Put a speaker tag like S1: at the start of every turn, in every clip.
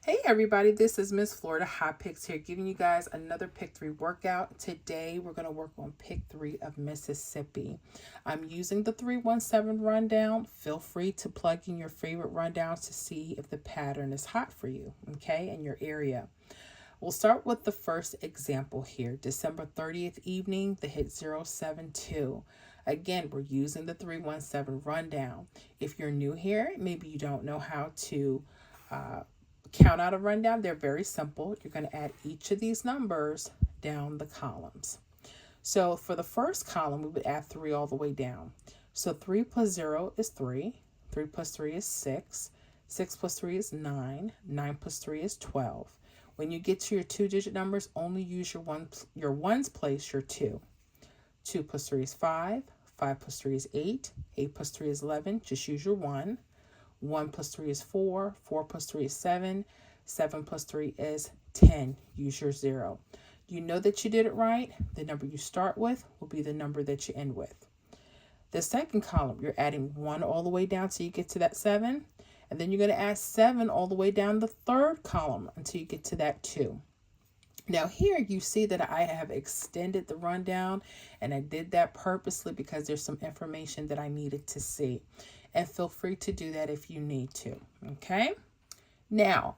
S1: Hey everybody, this is Miss Florida Hot Picks here, giving you guys another Pick 3 workout. Today we're going to work on Pick 3 of Mississippi. I'm using the 317 rundown. Feel free to plug in your favorite rundowns to see if the pattern is hot for you, okay, in your area. We'll start with the first example here. December 30th evening, the hit 072. Again, we're using the 317 rundown. If you're new here, maybe you don't know how to count out a rundown. They're very simple. You're going to add each of these numbers down the columns. So for the first column, we would add 3 all the way down. So 3 plus 0 is 3. 3 plus 3 is 6. 6 plus 3 is 9. 9 plus 3 is 12. When you get to your 2-digit numbers, only use your ones place your 2. 2 plus 3 is 5. 5 plus 3 is 8. 8 plus 3 is 11. Just use your 1. 1 plus 3 is 4. 4 plus 3 is 7. 7 plus 3 is 10. Use your 0. You know that you did it right. The number you start with will be the number that you end with. The second column, you're adding 1 all the way down till you get to that 7. And then you're going to add 7 all the way down the third column until you get to that 2. Now here you see that I have extended the rundown, and I did that purposely because there's some information that I needed to see. And feel free to do that if you need to, okay? Now,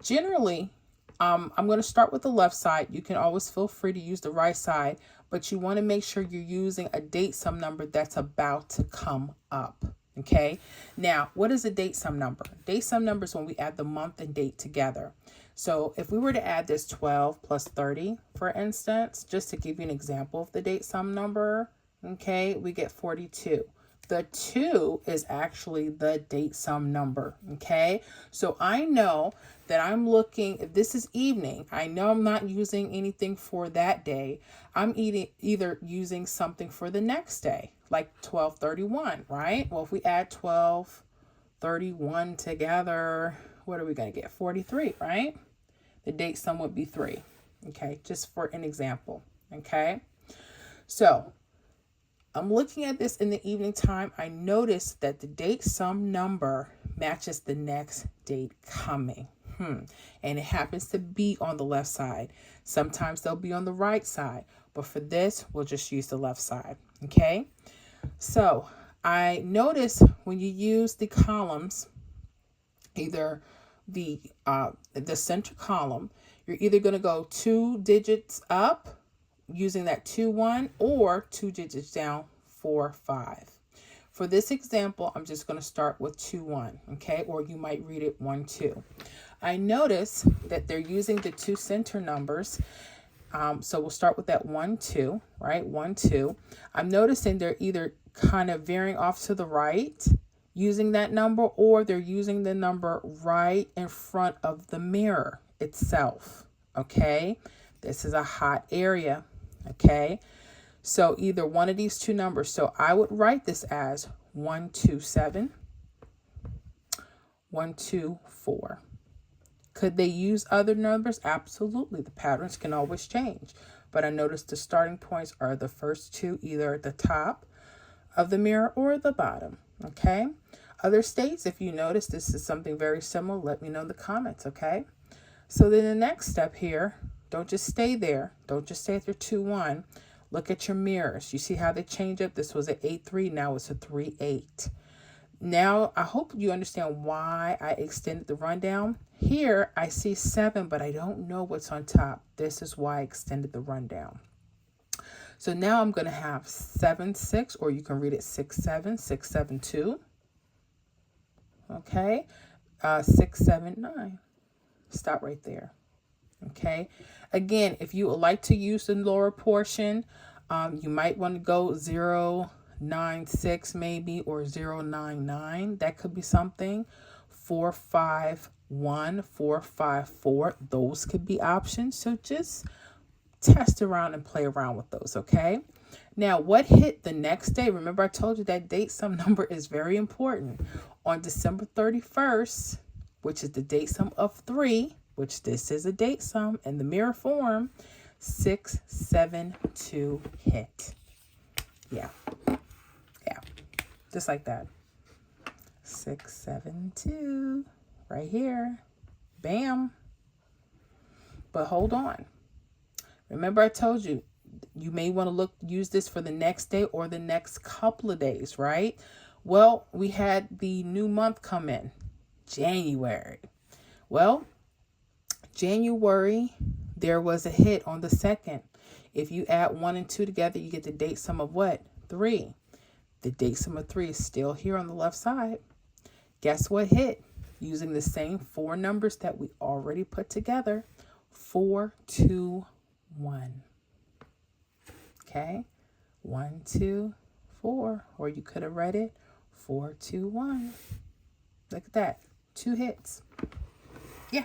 S1: generally, I'm going to start with the left side. You can always feel free to use the right side, but you want to make sure you're using a date sum number that's about to come up, okay? Now, what is a date sum number? Date sum number is when we add the month and date together. So if we were to add this 12 plus 30, for instance, just to give you an example of the date sum number, okay, we get 42. The 2 is actually the date sum number, okay? So I know that I'm looking, if this is evening, I know I'm not using anything for that day. I'm either using something for the next day, like 1231, right? Well, if we add 1231 together, what are we going to get? 43, right? The date sum would be 3, okay? Just for an example, okay? So I'm looking at this in the evening time. I noticed that the date sum number matches the next date coming. And it happens to be on the left side. Sometimes they'll be on the right side. But for this, we'll just use the left side. Okay? So I notice when you use the columns, either the center column, you're either going to go 2 digits up using that 2, 1, or 2 digits down, 4, 5. For this example, I'm just going to start with 2, 1, okay? Or you might read it 1, 2. I notice that they're using the 2 center numbers. So we'll start with that 1, 2, right? 1, 2. I'm noticing they're either kind of veering off to the right using that number, or they're using the number right in front of the mirror itself, okay? This is a hot area. Okay, so either one of these 2 numbers. So I would write this as 127, 124. Could they use other numbers? Absolutely. The patterns can always change. But I noticed the starting points are the first 2, either at the top of the mirror or the bottom. Okay. Other states, if you notice this is something very similar, let me know in the comments. Okay. So then the next step here, don't just stay there. Don't just stay at your 2, 1. Look at your mirrors. You see how they change up? This was an 8, 3. Now it's a 3, 8. Now, I hope you understand why I extended the rundown. Here, I see 7, but I don't know what's on top. This is why I extended the rundown. So now I'm going to have 7, 6, or you can read it 6, 7, 6, 7, 2. Okay. 6, 7, 9. Stop right there. Okay. Again, if you would like to use the lower portion, you might want to go 096 maybe, or 099. That could be something. 451, 454. Those could be options. So just test around and play around with those. Okay. Now, what hit the next day? Remember, I told you that date sum number is very important. On December 31st, which is the date sum of 3, which this is a date sum in the mirror form, 672 hit. Yeah. Just like that. 672 right here. Bam. But hold on. Remember I told you, you may want to use this for the next day or the next couple of days, right? Well, we had the new month come in, January. Well, January, there was a hit on the 2nd. If you add 1 and 2 together, you get the date sum of what? 3. The date sum of 3 is still here on the left side. Guess what hit? Using the same 4 numbers that we already put together. 4, 2, 1. Okay? 1, 2, 4. Or you could have read it 4, 2, 1. Look at that. 2 hits. Yeah.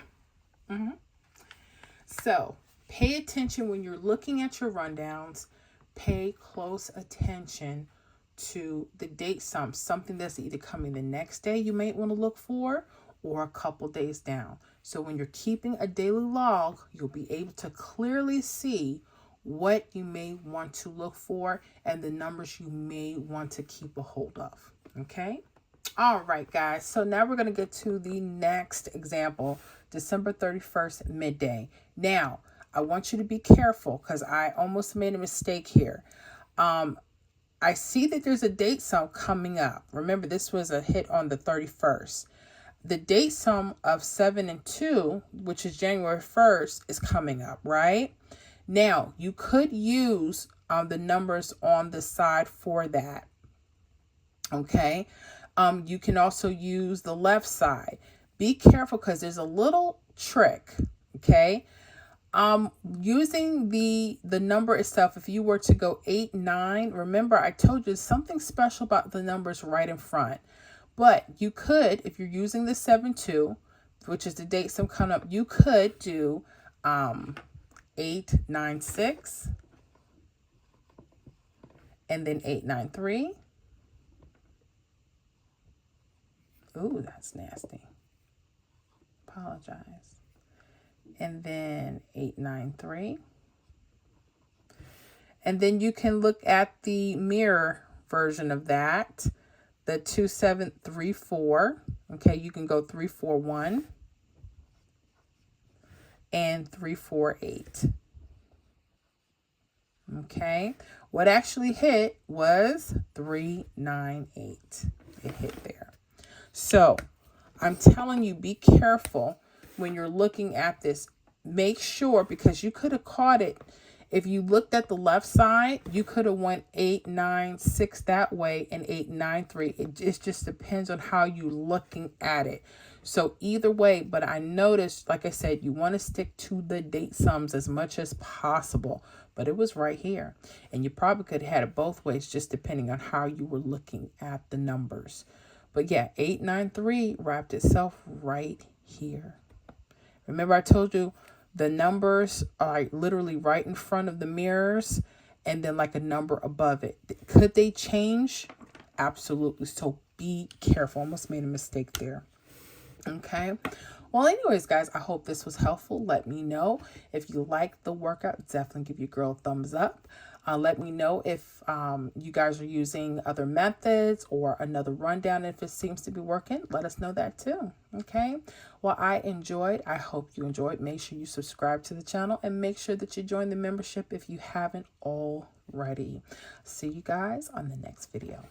S1: So pay attention when you're looking at your rundowns. Pay close attention to the date sum, something that's either coming the next day you may want to look for or a couple days down. So when you're keeping a daily log, you'll be able to clearly see what you may want to look for and the numbers you may want to keep a hold of. Okay? All right, guys. So now we're going to get to the next example, December 31st, midday. Now, I want you to be careful because I almost made a mistake here. I see that there's a date sum coming up. Remember, this was a hit on the 31st. The date sum of 7 and 2, which is January 1st, is coming up, right? Now, you could use the numbers on the side for that. Okay? You can also use the left side. Be careful because there's a little trick. Okay? Using the number itself, if you were to go 8, 9, remember I told you something special about the numbers right in front. But you could, if you're using the 7, 2, which is the date sum coming up, you could do 8, 9, 6, and then 8, 9, 3. Ooh, that's nasty. Apologize. And then 8, 9, 3. And then you can look at the mirror version of that. The 2, 7, 3, 4. Okay, you can go 3, 4, 1. And 3, 4, 8. Okay, what actually hit was 3, 9, 8. It hit there. So I'm telling you, be careful when you're looking at this. Make sure, because you could have caught it. If you looked at the left side, you could have went 8, 9, 6 that way and 8, 9, 3. It just depends on how you're looking at it. So either way, but I noticed, like I said, you want to stick to the date sums as much as possible. But it was right here. And you probably could have had it both ways, just depending on how you were looking at the numbers. But yeah, 8, 9, 3 wrapped itself right here. Remember I told you the numbers are literally right in front of the mirrors and then like a number above it. Could they change? Absolutely. So be careful. Almost made a mistake there. Okay. Well, anyways, guys, I hope this was helpful. Let me know if you like the workout. Definitely give your girl a thumbs up. Let me know if you guys are using other methods or another rundown. If it seems to be working, let us know that too. Okay. Well, I enjoyed. I hope you enjoyed. Make sure you subscribe to the channel and make sure that you join the membership if you haven't already. See you guys on the next video.